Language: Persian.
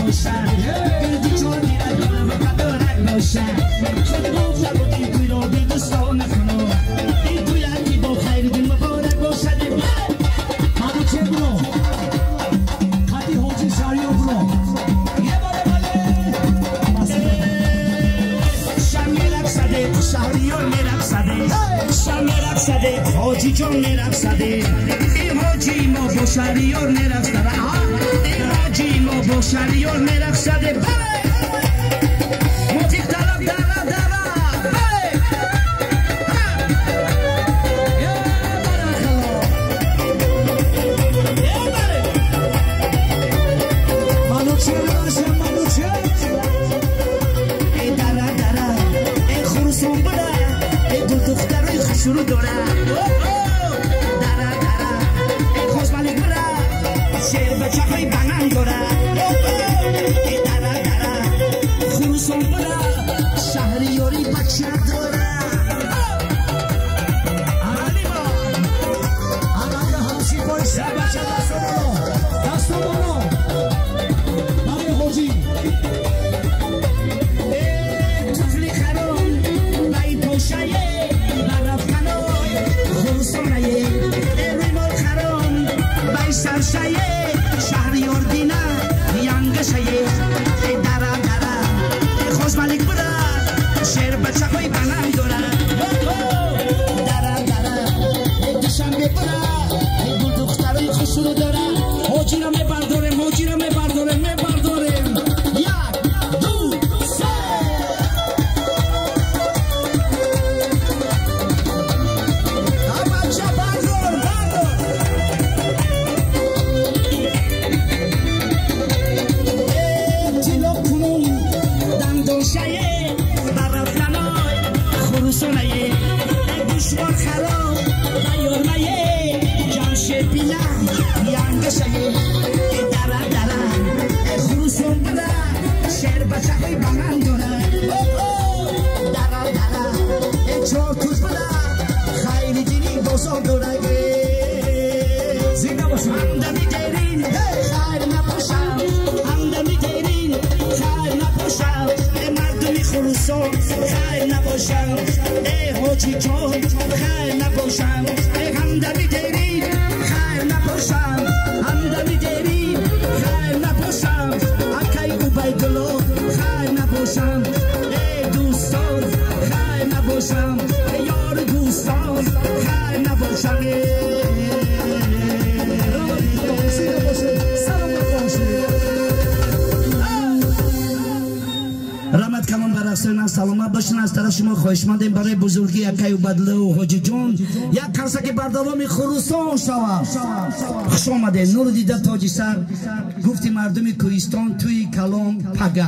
باشد گردی چون میرد دارم و قدارک باشد خود گفتم و این توی را به دستا نکنم این توی هنگی با خیر دل مبارک باشد منو چه برو خطی حاجی شریو برو یه باره شم میرقصده شهریار میرقصده شم میرقصده حاجی جان میرقصده این حاجی ما با شهریار میرقصده این حاجی ما با شهریار میرقصده موزیک طلب منو چه باشم منو چه ای دره دره ای خروسون بره ای دو دخترای خوشرو داره دره دره ای خوزمالی بره شیر بچه های بنان داره ای دره دره خروسون بره شهریاری بچه داره اگر همشی بایشه بچه دستو برو برای حاجی طفلی خرون بای پوشایه برافکنای خروسانه ریمال خرون بای سرشایه شهریار دینه ینگشایه دره دره خوش ملک بره شیر بچه های بنام داره دره دره دوشنبه بره دو دخترای خوش رو داره حاجی را میبردارم حاجی را میبردارم یک دو سه بچه بردار تیلا کنون دندانشایه برافکنای خروسانه گوشوار خراب بیارمایه جمشه بینه ینگشایه دره دره خروسان بره شیر بچه های بنان داره دره دره چهار توز بره خیلی دینی بازار داره زنده باشم همدمی دیرین خیر نباشم همدمی دیرین خیر نباشم مردمی خروسان خیر نباشم حاجی جان خیر نباشم همدمی دیرین خیر نباشم همدمی دیرین خیر نباشم اکی عبیدالله خیر نباشم دوستان خیر نباشم یار دوستان خیر نباشم زنده باشه سلام باشه رحمت کمان بر افسران سلامت باشین. از طرف شما خواهشمندیم برای بزرگی اکی عبیدالله و حاجی جان یک کلسک بردارم خروسان شود. خوش آمده نور دیده تاج سر گفتی مردم کوهستان توی کلام پگه